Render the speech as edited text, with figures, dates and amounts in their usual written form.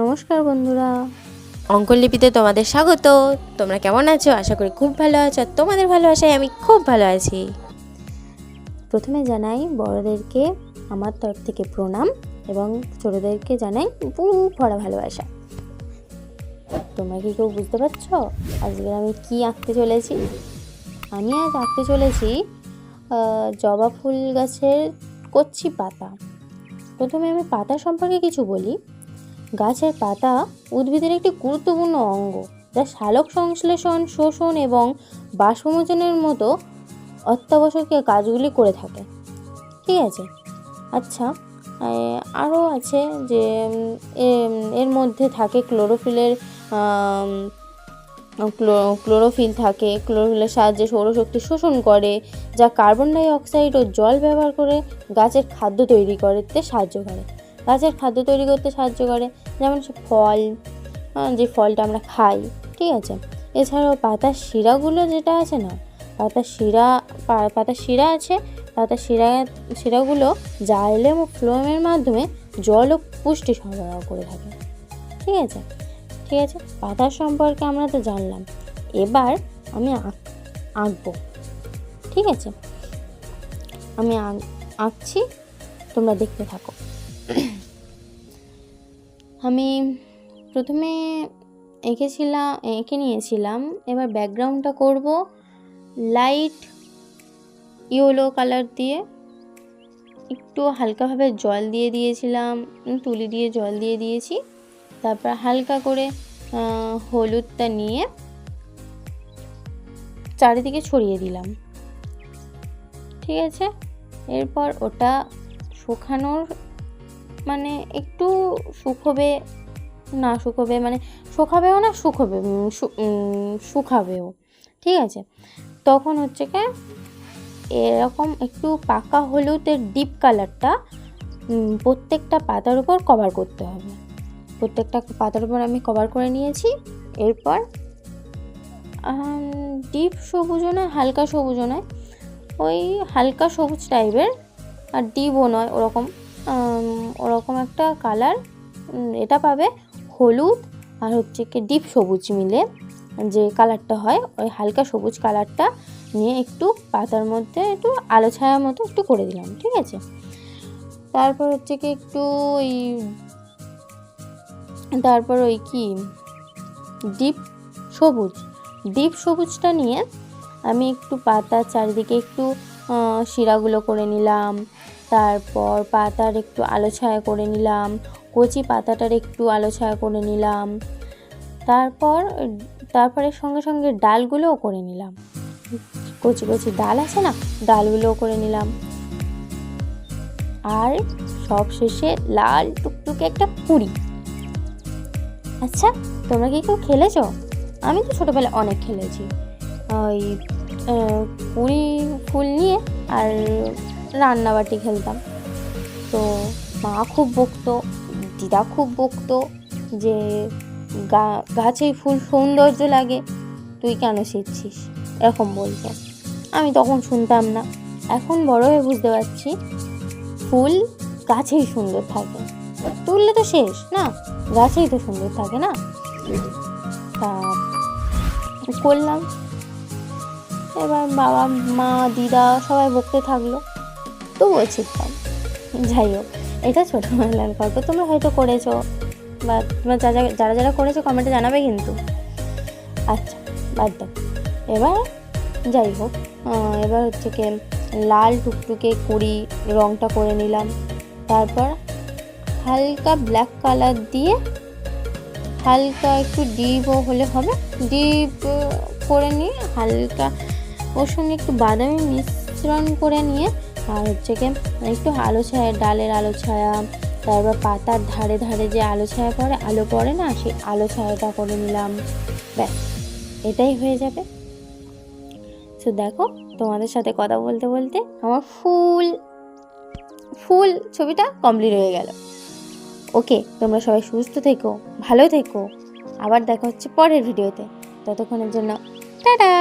নমস্কার বন্ধুরা, অঙ্কনলিপিতে তোমাদের স্বাগত। তোমরা কেমন আছো? আশা করি খুব ভালো আছো। আর তোমাদের ভালোবাসায় আমি খুব ভালো আছি। প্রথমে জানাই বড়দেরকে আমার তরফ থেকে প্রণাম এবং ছোটদেরকে জানাই বুক ভরা ভালোবাসা। তোমরা কি কেউ বুঝতে পারছো আজকে আমি কি আঁকতে চলেছি? আমি আজ আঁকতে চলেছি জবা ফুল গাছের কচি পাতা। প্রথমে আমি পাতা সম্পর্কে কিছু বলি। গাছের পাতা উদ্ভিদের একটি গুরুত্বপূর্ণ অঙ্গ, যা সালোক সংশ্লেষণ, শোষণ এবং বাষ্পমোচনের মতো অত্যাবশ্যকীয় কাজগুলি করে থাকে। ঠিক আছে। আচ্ছা, আরও আছে যে এর মধ্যে থাকে ক্লোরোফিল থাকে। ক্লোরোফিলের সাহায্যে সৌরশক্তি শোষণ করে, যা কার্বন ডাই অক্সাইড ও জল ব্যবহার করে গাছের খাদ্য তৈরি করতে সাহায্য করে। যেমন সে ফল, যে ফলটা আমরা খাই। ঠিক আছে। এছাড়াও পাতার শিরাগুলো যেটা আছে না, পাতার শিরাগুলো জাইলেম ও ফ্লোয়েমের মাধ্যমে জল ও পুষ্টি সরবরাহ করে থাকে। ঠিক আছে। পাতার সম্পর্কে আমরা তো জানলাম। এবার আমি আঁকবো। ঠিক আছে, আমি আঁকছি, তোমরা দেখতে থাকো। আমি প্রথমে এঁকে নিয়েছিলাম। এবার ব্যাকগ্রাউন্ডটা করব লাইট ইয়েলো কালার দিয়ে। একটু হালকাভাবে জল দিয়ে দিয়েছিলাম, তুলি দিয়ে জল দিয়ে দিয়েছি। তারপর হালকা করে হলুদটা নিয়ে চারিদিকে ছড়িয়ে দিলাম। ঠিক আছে। এরপর ওটা শুকানোর মানে একটু শুকাবেও। ঠিক আছে। তখন হচ্ছে কি এরকম একটু পাকা হলুদের ডিপ কালারটা প্রত্যেকটা পাতার উপর কভার করতে হবে। প্রত্যেকটা পাতার উপর আমি কভার করে নিয়েছি। এরপর ডিপ সবুজও নয়, হালকা সবুজও নয়, ওই হালকা সবুজ টাইপের, আর ডিপও নয়, ওরকম একটা কালার এটা পাবে। হলুদ আর হচ্ছে কি ডিপ সবুজ মিলে যে কালারটা হয়, ওই হালকা সবুজ কালারটা নিয়ে একটু পাতার মধ্যে একটু আলো ছায়া মতো একটু করে দিলাম। ঠিক আছে। তারপর হচ্ছে কি একটু ওই ডিপ সবুজটা নিয়ে আমি একটু পাতার চারিদিকে একটু শিরাগুলো করে নিলাম। তারপর পাতার একটু আলো ছায়া করে নিলাম, কচি পাতাটার একটু আলো ছায়া করে নিলাম। তারপরে সঙ্গে সঙ্গে ডালগুলোও করে নিলাম। কচি কচি ডাল আছে না, ডালগুলোও করে নিলাম। আর সব শেষে লাল টুকটুকে একটা পুরি। আচ্ছা, তোমরা কি কেউ খেলেছো? আমি তো ছোটোবেলায় অনেক খেলেছি। ওই পুরি ফুল নিয়ে আর রান্নাবাটি খেলতাম। তো মা খুব বকতো, দিদা খুব বকতো যে গাছে ফুল সৌন্দর্য লাগে, তুই কেন শিখছিস, এরকম বলতো। আমি তখন শুনতাম না। এখন বড় হয়ে বুঝতে পারছি ফুল গাছেই সুন্দর থাকে, তুললে তো শেষ না, গাছেই তো সুন্দর থাকে না। তা করলাম। এবার বাবা, মা, দিদা সবাই বকতে থাকলো, তবুও শিখতাম। যাই হোক, এটা ছোটোবেলার গল্প। তোমরা হয়তো করেছো, বা তোমরা যারা করেছো কমেন্টে জানাবে কিন্তু। আচ্ছা, বাদ দাও। এবার যাই হোক, এবার হচ্ছে কি লাল টুকটুকে রঙটা করে নিলাম। তারপর হালকা ব্ল্যাক কালার দিয়ে হালকা একটু ডিপও হলে হবে, ডিপ করে নিয়ে হালকা ওর সঙ্গে একটু বাদামি মিশ্রণ করে নিয়ে, আর হচ্ছে কি একটু আলো ছায়া, ডালের আলো ছায়া, তারপর পাতার ধারে ধারে যে আলো পড়ে না, সেই আলো ছায়াটা করে নিলাম। ব্যাস, এটাই হয়ে যাবে। তো দেখো, তোমাদের সাথে কথা বলতে বলতে আমার ফুল ছবিটা কমপ্লিট হয়ে গেল। ওকে, তোমরা সবাই সুস্থ থেকো, ভালো থেকো। আবার দেখা হচ্ছে পরের ভিডিওতে। ততক্ষণের জন্য টাটা।